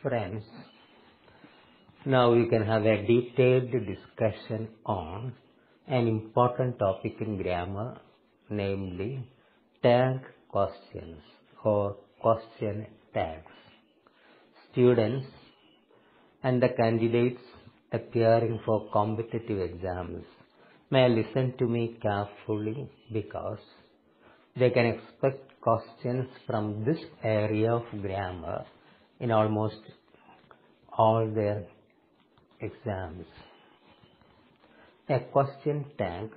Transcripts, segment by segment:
Friends, now we can have a detailed discussion on an important topic in grammar, namely tag questions or question tags. Students and the candidates appearing for competitive exams may listen to me carefully because they can expect questions from this area of grammar in almost all their exams. A question tag,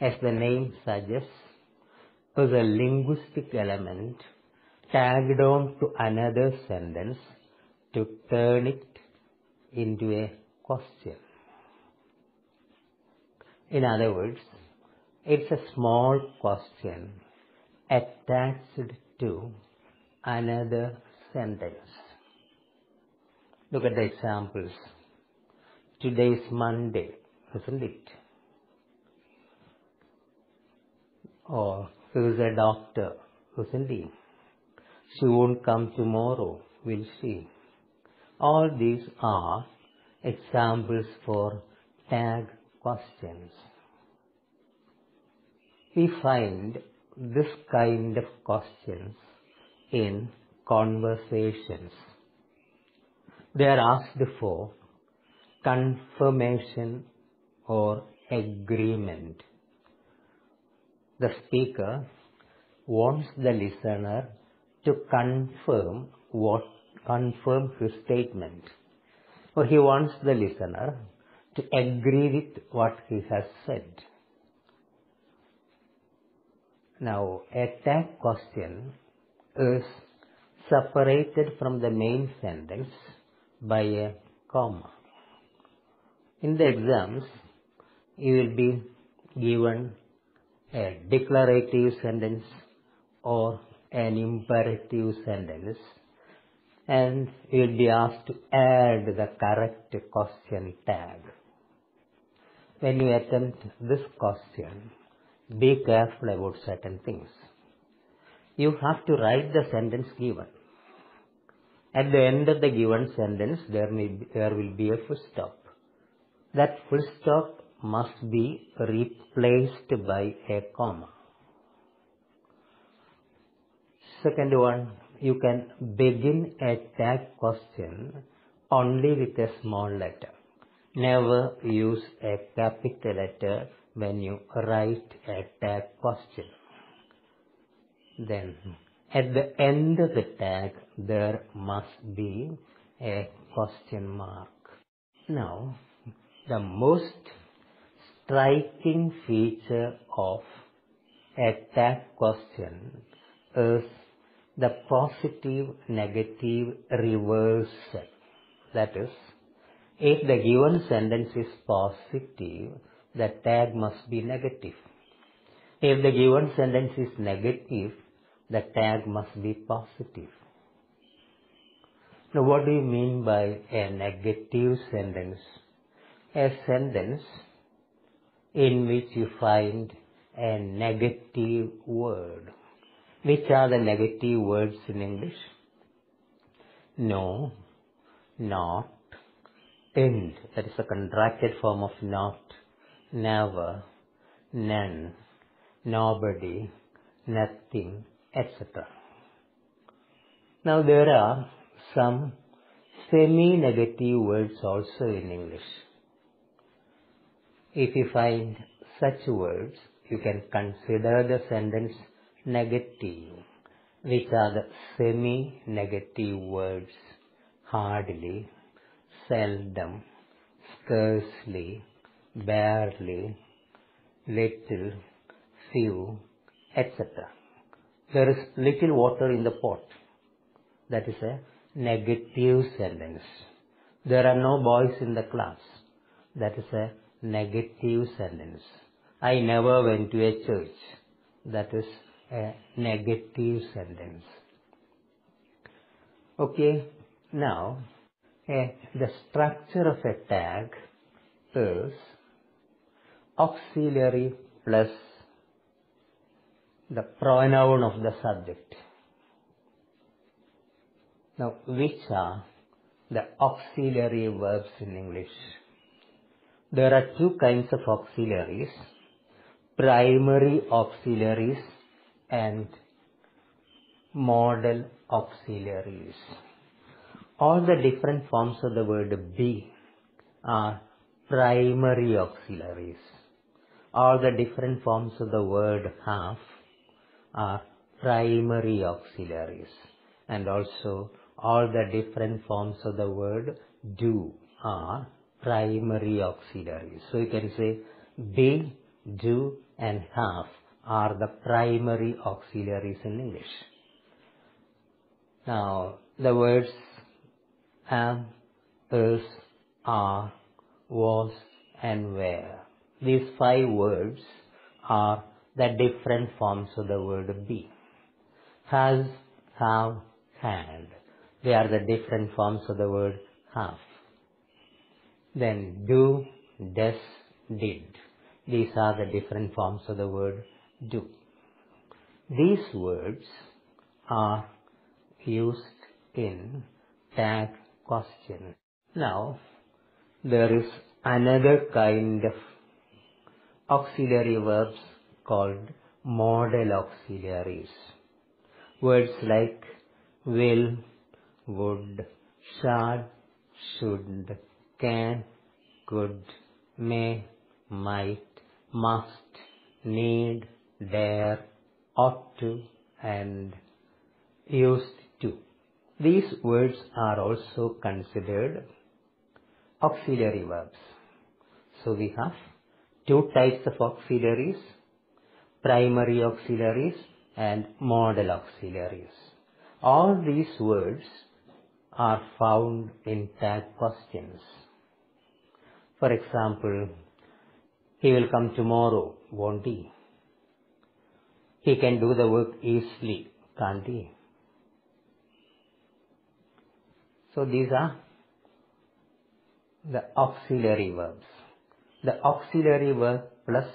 as the name suggests, is a linguistic element tagged on to another sentence to turn it into a question. In other words, it's a small question attached to another sentence. Look at the examples. Today is Monday, isn't it? Or he is a doctor, isn't he? She won't come tomorrow, will she? All these are examples for tag questions. We find this kind of questions in conversations. They are asked for confirmation or agreement. The speaker wants the listener to confirm his statement, or he wants the listener to agree with what he has said. Now, a tag question is separated from the main sentence by a comma. In the exams, you will be given a declarative sentence or an imperative sentence, and you will be asked to add the correct question tag. When you attempt this question, be careful about certain things. You have to write the sentence given. At the end of the given sentence, there will be a full stop. That full stop must be replaced by a comma. Second one, you can begin a tag question only with a small letter. Never use a capital letter when you write a tag question. Then, at the end of the tag, there must be a question mark. Now, the most striking feature of a tag question is the positive-negative reversal. That is, if the given sentence is positive, the tag must be negative. If the given sentence is negative, the tag must be positive. Now, what do you mean by a negative sentence? A sentence in which you find a negative word. Which are the negative words in English? No, not, end, that is a contracted form of not, never, none, nobody, nothing, etc. Now there are some semi-negative words also in English. If you find such words, you can consider the sentence negative, which are the semi-negative words: hardly, seldom, scarcely, barely, little, few, etc. There is little water in the pot. That is a negative sentence. There are no boys in the class. That is a negative sentence. I never went to a church. That is a negative sentence. Okay, now the structure of a tag is auxiliary plus the pronoun of the subject. Now, which are the auxiliary verbs in English. There are two kinds of auxiliaries, primary auxiliaries and modal auxiliaries. All the different forms of the word be are primary auxiliaries. All the different forms of the word have are primary auxiliaries. And also all the different forms of the word do are primary auxiliaries. So you can say be, do and have are the primary auxiliaries in English. Now the words am, is, are, was and were. These 5 words are the different forms of the word be. Has, have, had. They are the different forms of the word have. Then do, does, did. These are the different forms of the word do. These words are used in tag questions. Now, there is another kind of auxiliary verbs called modal auxiliaries. Words like will, would, shall, should, can, could, may, might, must, need, dare, ought to and used to. These words are also considered auxiliary verbs. So we have 2 types of auxiliaries, primary auxiliaries and modal auxiliaries. All these words are found in tag questions. For example, he will come tomorrow, won't he? He can do the work easily, can't he? So these are the auxiliary verbs. The auxiliary verb plus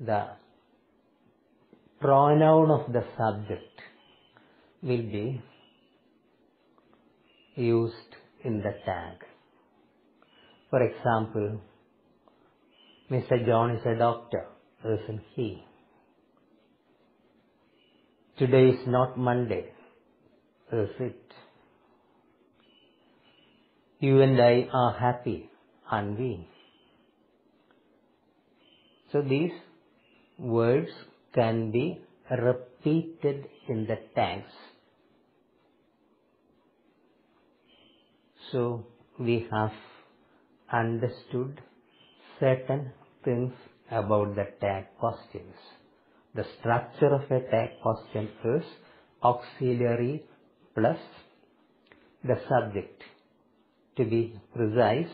the pronoun of the subject will be used in the tag. For example, Mr. John is a doctor, isn't he? Today is not Monday, is it? You and I are happy, aren't we? So these words can be repeated in the tags. So we have understood certain things about the tag questions. The structure of a tag question is auxiliary plus the subject. To be precise,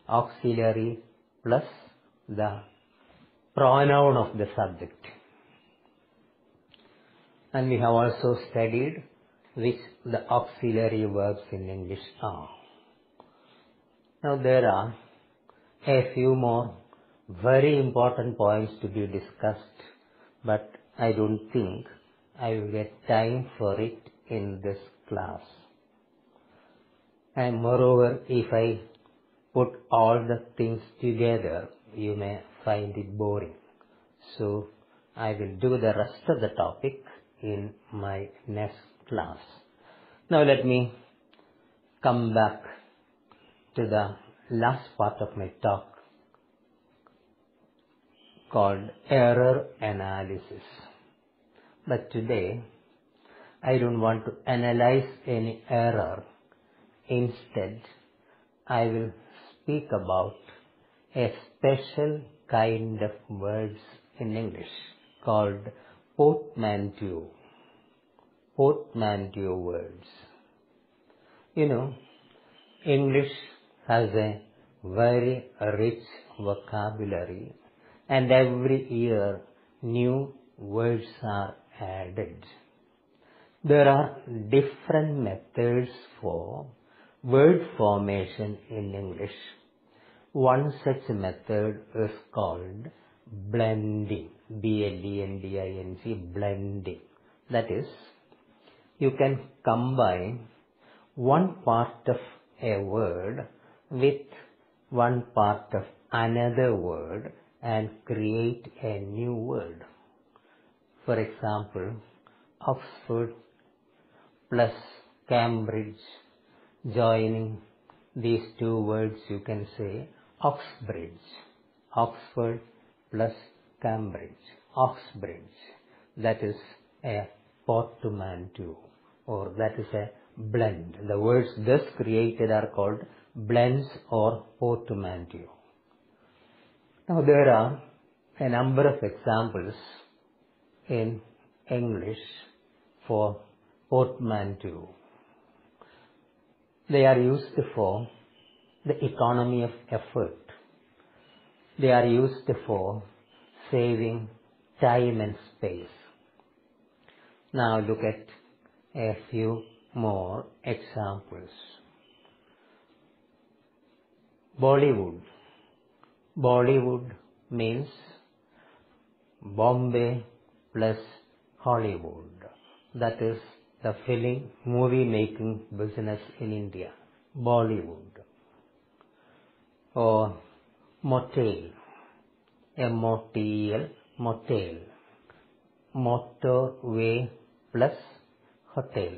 auxiliary plus the pronoun of the subject. And we have also studied which the auxiliary verbs in English are. Now there are a few more very important points to be discussed, but I don't think I will get time for it in this class. And moreover, if I put all the things together, you may find it boring. So I will do the rest of the topic in my next class. Now let me come back to the last part of my talk called error analysis. But today I don't want to analyze any error. Instead, I will speak about a special kind of words in English called Portmanteau. Portmanteau words. You know, English has a very rich vocabulary and every year new words are added. There are different methods for word formation in English. One such method is called blending. B-L-E-N-D-I-N-G, blending. That is, you can combine one part of a word with one part of another word and create a new word. For example, Oxford plus Cambridge, joining these two words you can say Oxbridge. Oxford plus Cambridge, Oxbridge. That is a portmanteau, or that is a blend. The words thus created are called blends or portmanteau. Now there are a number of examples in English for portmanteau. They are used for the economy of effort. They are used for saving time and space. Now look at a few more examples. Bollywood. Bollywood means Bombay plus Hollywood. That is the movie making business in India. Bollywood. Or motel. M-O-T-E-L, motel. Motorway plus hotel.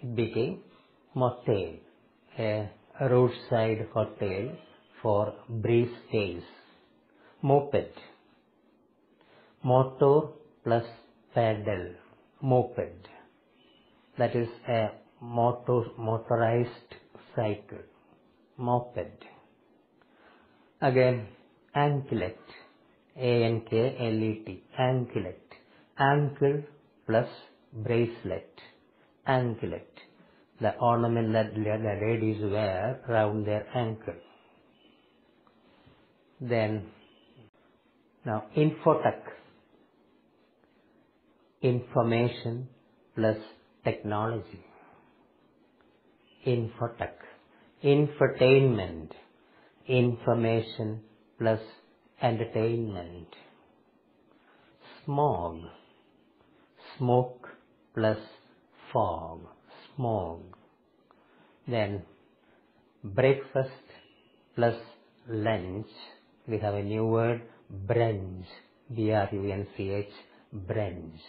It became motel, a roadside hotel for brief stays. Moped. Motor plus pedal. Moped. That is a motorized cycle. Moped. Again, anklet. A-N-K-L-E-T. Anklet. Ankle plus bracelet. Anklet. The ornament that the ladies wear round their ankle. Then, now infotech. Information plus technology. Infotech. Infotainment. Information plus entertainment. Smog. Smoke plus fog. Smog. Then breakfast plus lunch. We have a new word, brunch. B-R-U-N-C-H. Brunch.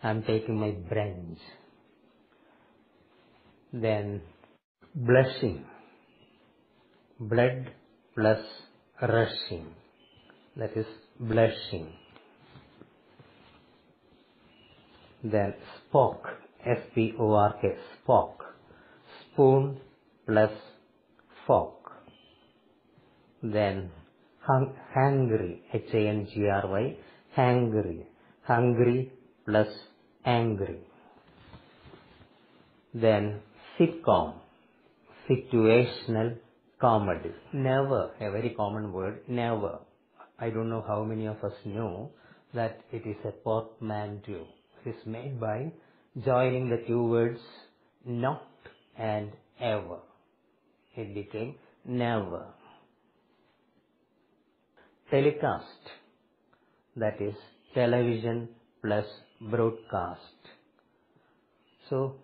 I am taking my brunch. Then blushing. Blood plus rushing. That is blushing. Then spock. S-P-O-R-K. Spock. Spoon plus fork. Then hangry. H-A-N-G-R-Y. Hangry. Hungry plus angry. Then sitcom. Situational comedy. Never, a very common word, never. I don't know how many of us know that it is a portmanteau. It is made by joining the two words not and ever. It became never. Telecast. That is television plus broadcast. So,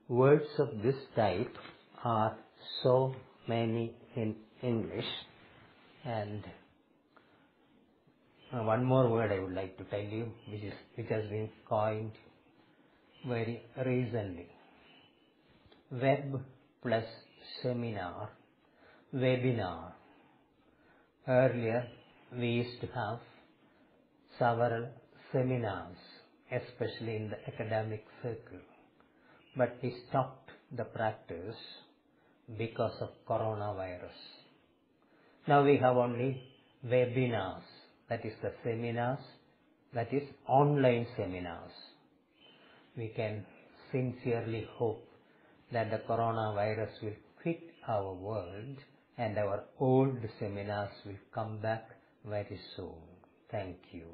words of this type are so many in English. And one more word I would like to tell you, which has been coined very recently. Web plus seminar, webinar. Earlier, we used to have several seminars, especially in the academic circle. But we stopped the practice because of coronavirus. Now we have only webinars, that is the seminars, that is online seminars. We can sincerely hope that the coronavirus will quit our world and our old seminars will come back very soon. Thank you.